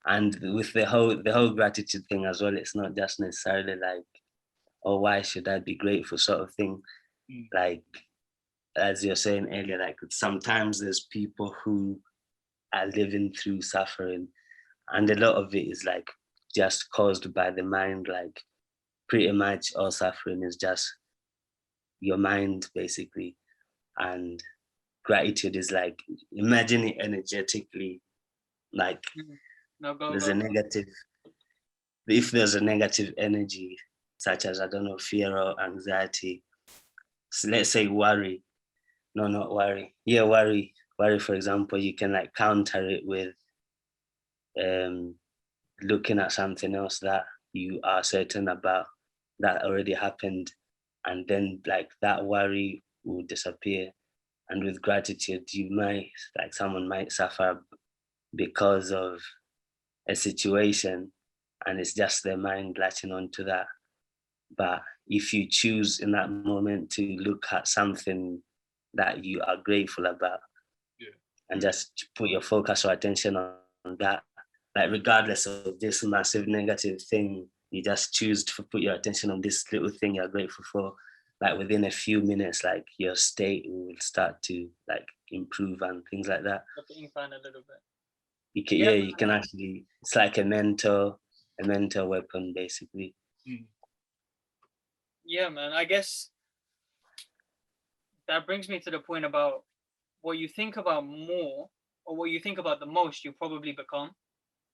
And with the whole gratitude thing as well, it's not just necessarily like, oh, why should I be grateful sort of thing. Like, as you're saying earlier, like sometimes there's people who are living through suffering, and a lot of it is like just caused by the mind. Like pretty much all suffering is just your mind, basically. And gratitude is like, imagine it energetically, like there's a negative, if there's a negative energy, such as, I don't know, fear or anxiety, so let's say worry, worry, for example, you can like counter it with looking at something else that you are certain about that already happened, and then like that worry will disappear. And with gratitude, someone might suffer because of a situation, and it's just their mind latching onto that. But if you choose in that moment to look at something that you are grateful about, and just put your focus or attention on that, like regardless of this massive negative thing, you just choose to put your attention on this little thing you're grateful for, like within a few minutes, like your state will start to like improve and things like that. Incline a little bit. You can actually, it's like a mental weapon, basically. Yeah, man. I guess that brings me to the point about what you think about more, or what you think about the most, you probably become,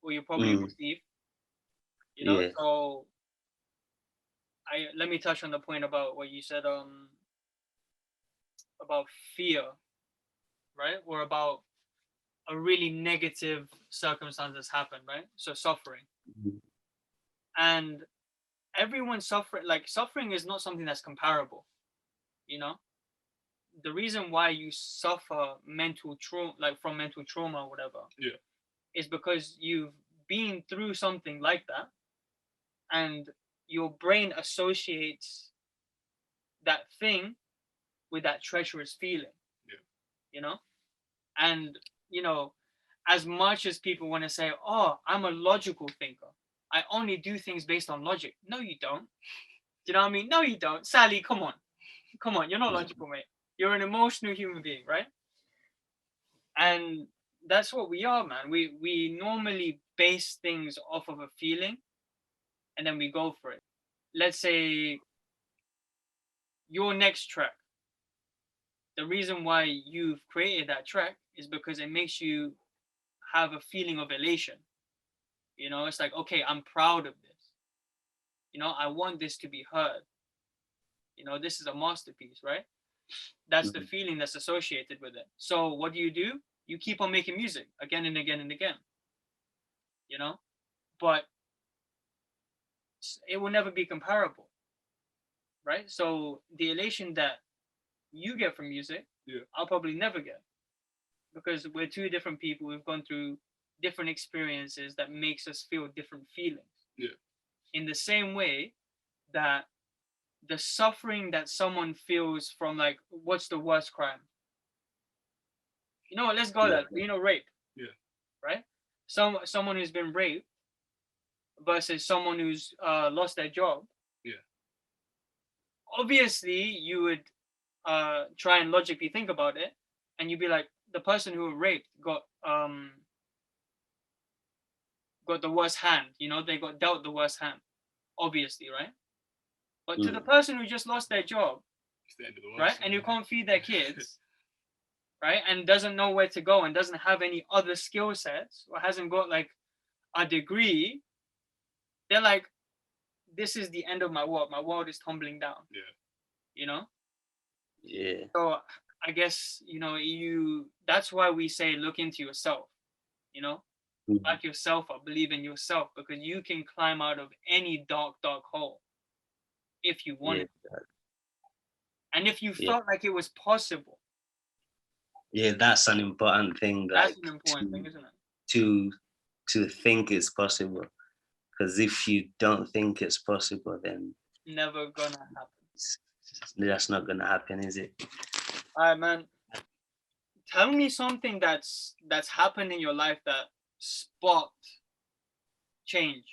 or you probably receive. You know, so let me touch on the point about what you said about fear, right? Or about a really negative circumstance that's happened, right? So suffering. And everyone suffering, like suffering is not something that's comparable, you know? The reason why you suffer mental trauma, like from mental trauma or whatever, is because you've been through something like that, and your brain associates that thing with that treacherous feeling, you know? And, you know, as much as people want to say, oh, I'm a logical thinker, I only do things based on logic. No, you don't. Do you know what I mean? No, you don't. Sally, come on, you're not logical, mate. You're an emotional human being, right? And that's what we are, man. We normally base things off of a feeling, and then we go for it. Let's say your next track, the reason why you've created that track is because it makes you have a feeling of elation. You know, it's like, okay, I'm proud of this. You know, I want this to be heard. You know, this is a masterpiece, right? That's the feeling that's associated with it. So what do? You keep on making music again and again and again. You know, but it will never be comparable, right? So the elation that you get from music, I'll probably never get, because we're two different people. We've gone through different experiences that makes us feel different feelings. In the same way that the suffering that someone feels from, like, what's the worst crime? You know what? Let's go there. You know, rape. Right? Someone who's been raped versus someone who's lost their job. Obviously, you would try and logically think about it, and you'd be like, the person who raped got the worst hand. They got dealt the worst hand, obviously, right? But to the person who just lost their job, It's the end of the world, right, and who can't feed their kids, right, and doesn't know where to go and doesn't have any other skill sets or hasn't got like a degree, they're like, this is the end of my world. My world is tumbling down. Yeah. Yeah. So I guess, that's why we say look into yourself, back yourself up, believe in yourself, because you can climb out of any dark hole if you wanted. And if you felt like it was possible. Yeah, that's an important thing. That's an important thing, isn't it? To think it's possible. Because if you don't think it's possible, then never gonna happen. That's not gonna happen, is it? All right, man. Tell me something that's happened in your life that sparked change,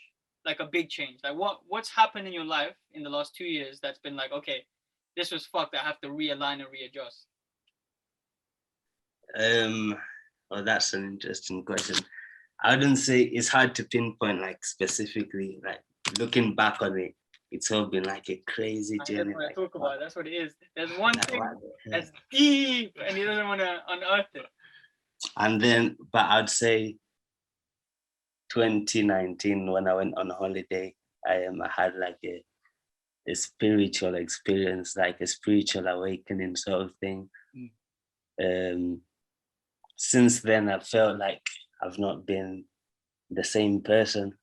like a big change. Like what's happened in your life in the last 2 years that's been like, okay, this was fucked. I have to realign and readjust. Well, that's an interesting question. I wouldn't say it's hard to pinpoint like specifically. Like looking back on it, it's all been like a crazy journey. That's what I talk about. That's what it is. There's one thing that's deep, and he doesn't want to unearth it. And then, but I'd say 2019 when I went on holiday, I had like a spiritual experience, like a spiritual awakening sort of thing. Since then, I felt like I've not been the same person,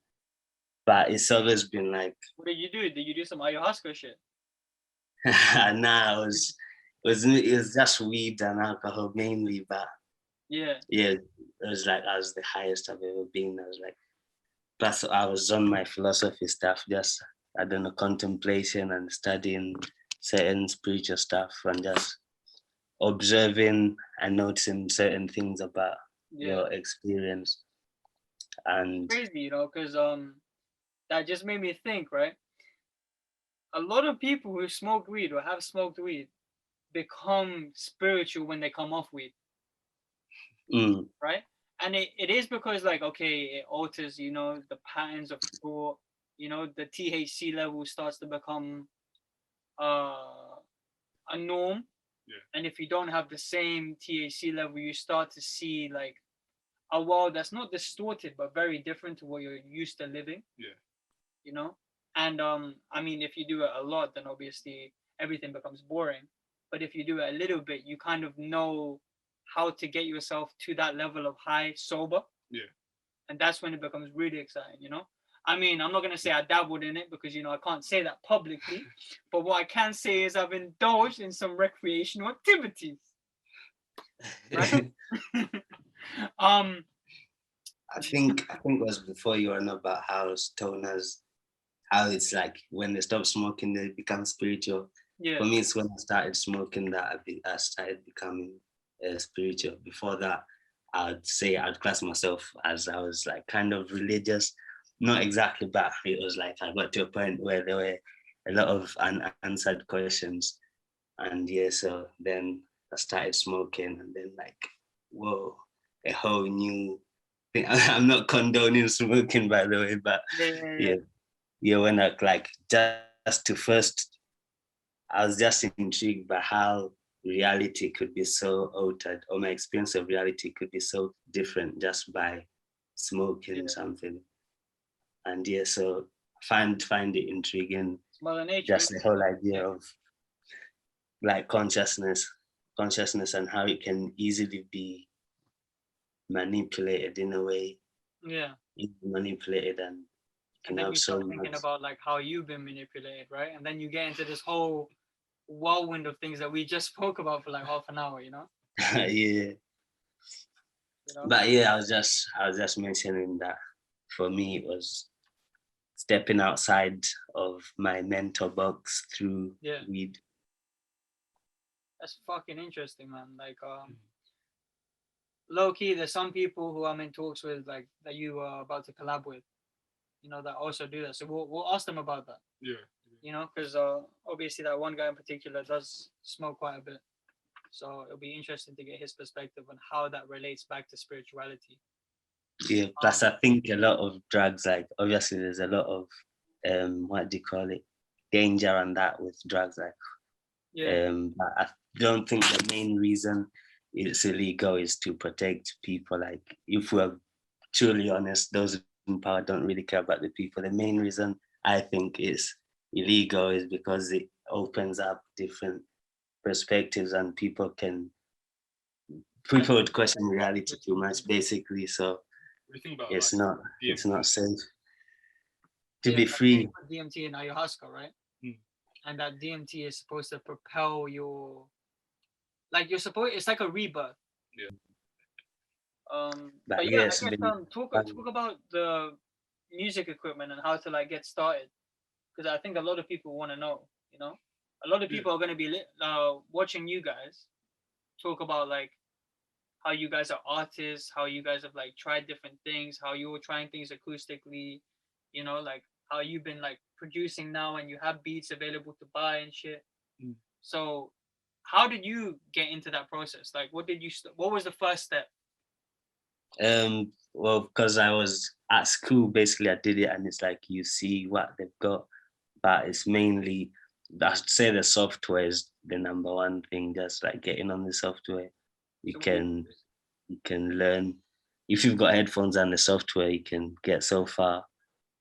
but it's always been like. What did you do? Did you do some ayahuasca shit? Nah, it was just weed and alcohol mainly, but yeah, it was like I was the highest I've ever been. I was like, plus I was on my philosophy stuff, just I don't know, contemplation and studying certain spiritual stuff and just observing and noticing certain things about your experience. And it's crazy, because that just made me think, right? A lot of people who smoke weed or have smoked weed become spiritual when they come off weed. Right? And it is because, like, okay, it alters, the patterns of thought, the THC level starts to become a norm. And if you don't have the same THC level, you start to see like a world that's not distorted but very different to what you're used to living. And I mean, if you do it a lot, then obviously everything becomes boring. But if you do it a little bit, you kind of know how to get yourself to that level of high sober. And that's when it becomes really exciting. I mean, I'm not going to say I dabbled in it because, I can't say that publicly. But what I can say is I've indulged in some recreational activities. Right? I think it was before you were on about how stoners, how it's like when they stop smoking, they become spiritual. For me, it's when I started smoking that I started becoming spiritual. Before that, I'd say I'd class myself as I was like kind of religious. Not exactly, but it was like I got to a point where there were a lot of unanswered questions. And so then I started smoking and then like, whoa, a whole new thing. I'm not condoning smoking, by the way, but when I like just to first, I was just intrigued by how reality could be so altered, or my experience of reality could be so different just by smoking something. And so find it intriguing. Just the whole idea of like consciousness and how it can easily be manipulated in a way. Manipulated and then you start thinking about like how you've been manipulated, right? And then you get into this whole whirlwind of things that we just spoke about for like half an hour, But I was just mentioning that for me it was stepping outside of my mental box through weed. That's fucking interesting, man. Like low key, there's some people who I'm in talks with, like that you are about to collab with, that also do that. So we'll ask them about that. you know, because obviously that one guy in particular does smoke quite a bit. So it'll be interesting to get his perspective on how that relates back to spirituality. Yeah, plus I think a lot of drugs, like obviously there's a lot of what do you call it, danger and that with drugs, like but I don't think the main reason it's illegal is to protect people. Like if we're truly honest, those in power don't really care about the people. The main reason I think it's illegal is because it opens up different perspectives and people would question reality too much, basically. So about, it's like, not safe to be free. DMT and ayahuasca, right? And that DMT is supposed to propel your, like it's like a rebirth. But yeah, I guess talk about the music equipment and how to like get started, because I think a lot of people want to know. You know, a lot of people are going to be watching you guys talk about like how you guys are artists, how you guys have like tried different things, how you were trying things acoustically, you know, like how you've been like producing now and you have beats available to buy and shit. So how did you get into that process? Like what was the first step? Well, because I was at school, basically I did it, and it's like you see what they've got, but it's mainly, I'd say the software is the number one thing. Just like getting on the software, you can learn. If you've got headphones and the software, you can get so far.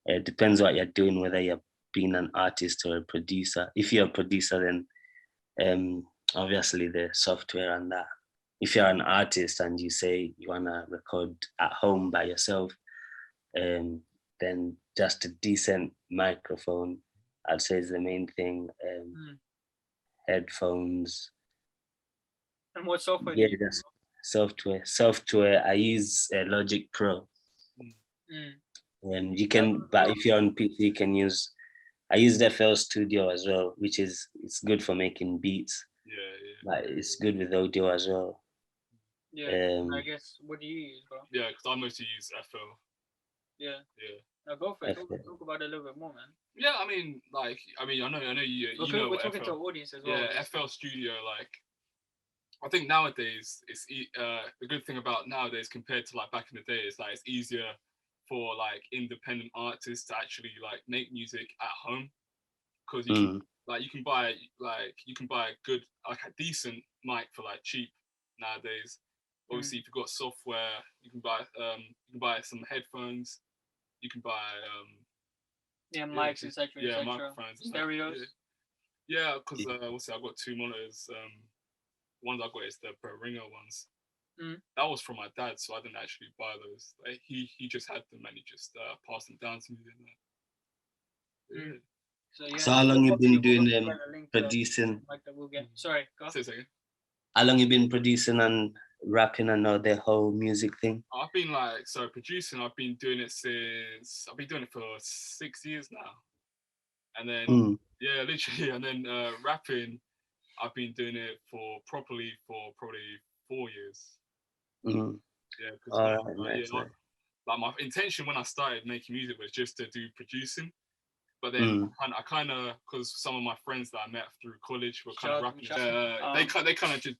It depends what you're doing, whether you're being an artist or a producer. If you're a producer, then obviously the software and that. If you're an artist and you say you want to record at home by yourself, then just a decent microphone, I'd say, is the main thing. Headphones. And what software? Yeah, that's software. I use Logic Pro. You can, but if you're on PC, you can use. I use the FL Studio as well, which it's good for making beats. But it's good with audio as well. I guess, what do you use, bro? Yeah, because I mostly use FL. Yeah. Now go for it. Talk about it a little bit more, man. Yeah, I know you. We're talking to our audience as well. Yeah, FL Studio. Like, I think nowadays it's the good thing about nowadays compared to like back in the day is like it's easier for like independent artists to actually like make music at home, because you can buy a good, like a decent mic for like cheap nowadays. Obviously, if you've got software, you can buy some headphones. You can buy mics, etc. microphones, stereos. Yeah, because I've got two monitors. Ones I got is the Pro Ringer ones. That was from my dad, so I didn't actually buy those. Like, he just had them and he just passed them down to me. So how long you been doing producing? Sorry, go. Say a second. How long you been producing and rapping and all the whole music thing? I've been producing. I've been doing it for 6 years now, and then literally, and then rapping, I've been doing it for probably 4 years. Yeah, because like my intention when I started making music was just to do producing. But then I kind of, because some of my friends that I met through college were kind of rapping. They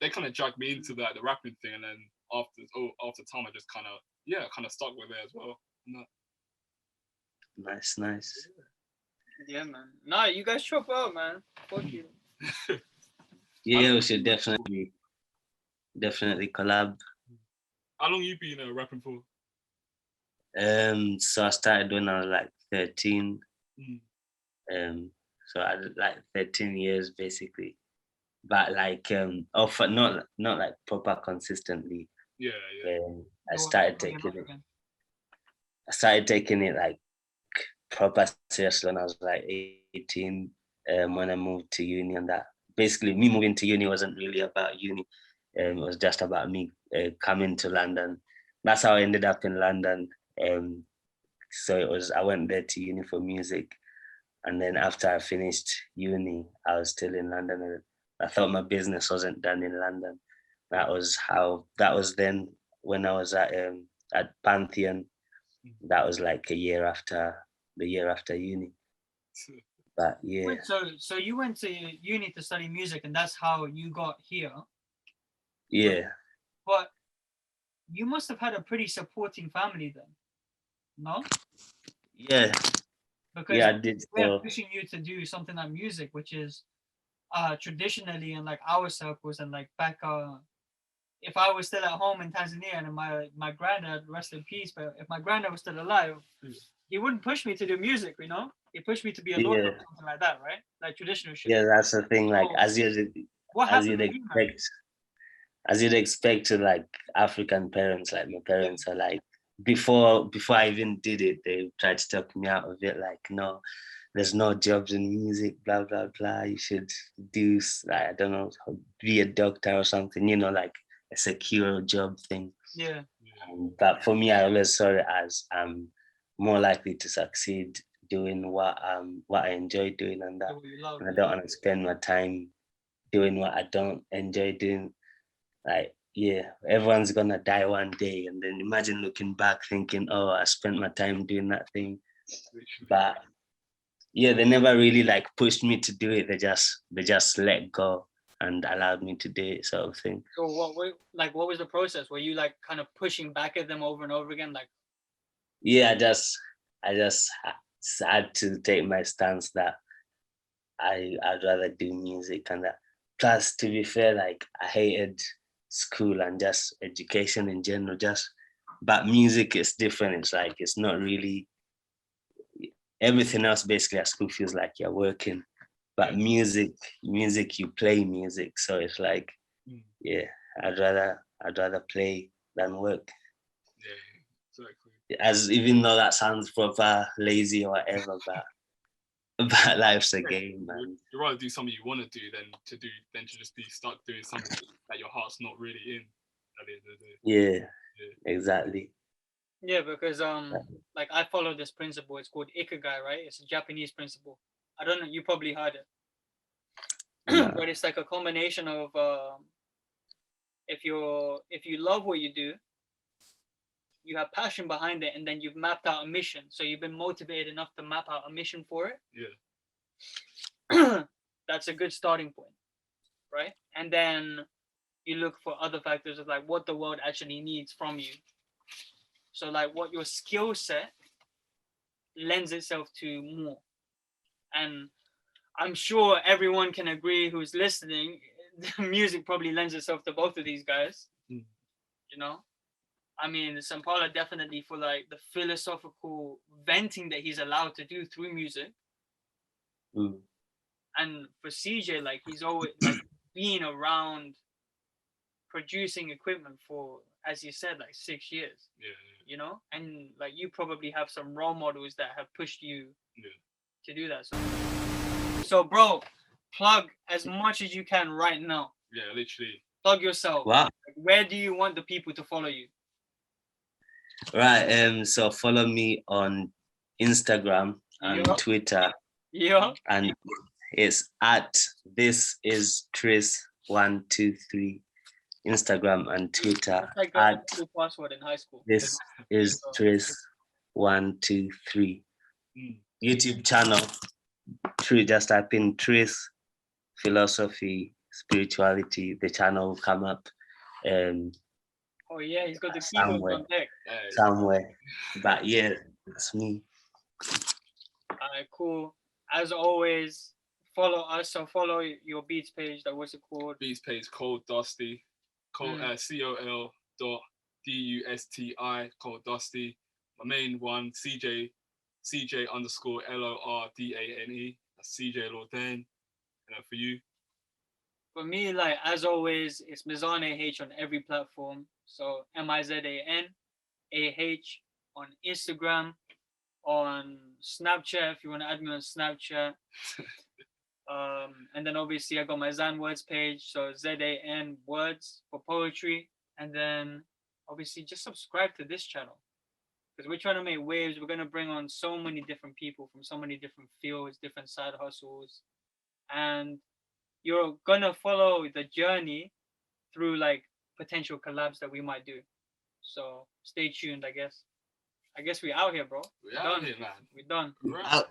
kind of dragged me into the rapping thing, and then after time, I just kind of stuck with it as well. Nice. Yeah, man. Nah, you guys chop out, man. Fuck you. Yeah, we should definitely collab. How long you been rapping for? So I started when I was like 13. So I did like 13 years basically, but like not like proper consistently. I started taking it like proper seriously when I was like 18. When I moved to uni, and that basically me moving to uni wasn't really about uni. It was just about me coming to London. That's how I ended up in London. So I went there to uni for music. And then after I finished uni, I was still in London. And I thought my business wasn't done in London. That was then when I was at Pantheon. That was like the year after uni. But yeah. Wait, so you went to uni to study music, and that's how you got here. Yeah. But you must have had a pretty supporting family then, no? Yeah. Because yeah, I did. we're So pushing you to do something like music, which is traditionally in like our circles and like back if I was still at home in Tanzania and my granddad, rest in peace, but if my granddad was still alive, he wouldn't push me to do music, you know? He pushed me to be a lawyer or something like that, right? Like traditional shit. Yeah, that's the thing. Like So, as you'd expect to like African parents, like my parents are like before I even did it, they tried to talk me out of it. Like, no, there's no jobs in music, blah blah blah. You should do like, I don't know, be a doctor or something. You know, like a secure job thing. Yeah. But for me, I always saw it as I'm more likely to succeed doing what I enjoy doing, and that and I don't want to spend my time doing what I don't enjoy doing. Like, yeah, everyone's gonna die one day, and then imagine looking back thinking, oh, I spent my time doing that thing. But yeah, they never really like pushed me to do it. They just let go and allowed me to do it, sort of thing. So what was the process? Were you like kind of pushing back at them over and over again? Like, yeah, I just had to take my stance that I'd rather do music, and that. Plus, to be fair, like I hated school and just education in general. But music is different. It's like it's not really everything else. Basically, at school feels like you're working, but music, you play music. So it's like, yeah, I'd rather play than work. Yeah, exactly. As even though that sounds proper lazy or whatever, but life's a game, man. You'd rather do something you want to do than to just be stuck doing something that your heart's not really in at the end of the day. Yeah, exactly. Yeah, because like I follow this principle. It's called ikigai, right? It's a Japanese principle. I don't know. You probably heard it, but it's like a combination of if you love what you do, you have passion behind it, and then you've mapped out a mission. So you've been motivated enough to map out a mission for it. Yeah. That's a good starting point, right? And then you look for other factors of like what the world actually needs from you. So like what your skill set lends itself to more. And I'm sure everyone can agree who's listening, music probably lends itself to both of these guys. You know? I mean, Sampala definitely for like the philosophical venting that he's allowed to do through music. And for CJ, like he's always like been around producing equipment for, as you said, like 6 years. Yeah. You know, and like you probably have some role models that have pushed you to do that. So bro, plug as much as you can right now. Yeah, literally. Plug yourself. Wow. Like, where do you want the people to follow you? Right. So follow me on Instagram and Twitter. Yeah. And it's at thisistris123. Instagram and Twitter. Like a cool password in high school. This is Tris123. YouTube channel. Just type in Tris philosophy, spirituality. The channel will come up. Oh yeah, he's got the keyboard on deck. Somewhere. But yeah, that's me. Alright, cool. As always, follow us. So follow your Beats page. That what's it called? Beats page Cold Dusty. COL.DUSTI Cold Dusty. My main one, CJ _LORDANE. That's cjlordane. And for you? For me, like as always, it's Mizanah H on every platform. So MIZANAH on Instagram, on Snapchat if you want to add me on Snapchat. And then obviously I got my Zan Words page, so ZAN Words for poetry. And then obviously just subscribe to this channel because we're trying to make waves. We're going to bring on so many different people from so many different fields, different side hustles, and you're going to follow the journey through like potential collabs that we might do. So stay tuned, I guess we out here, bro. We're out here, man. We're done. We're out.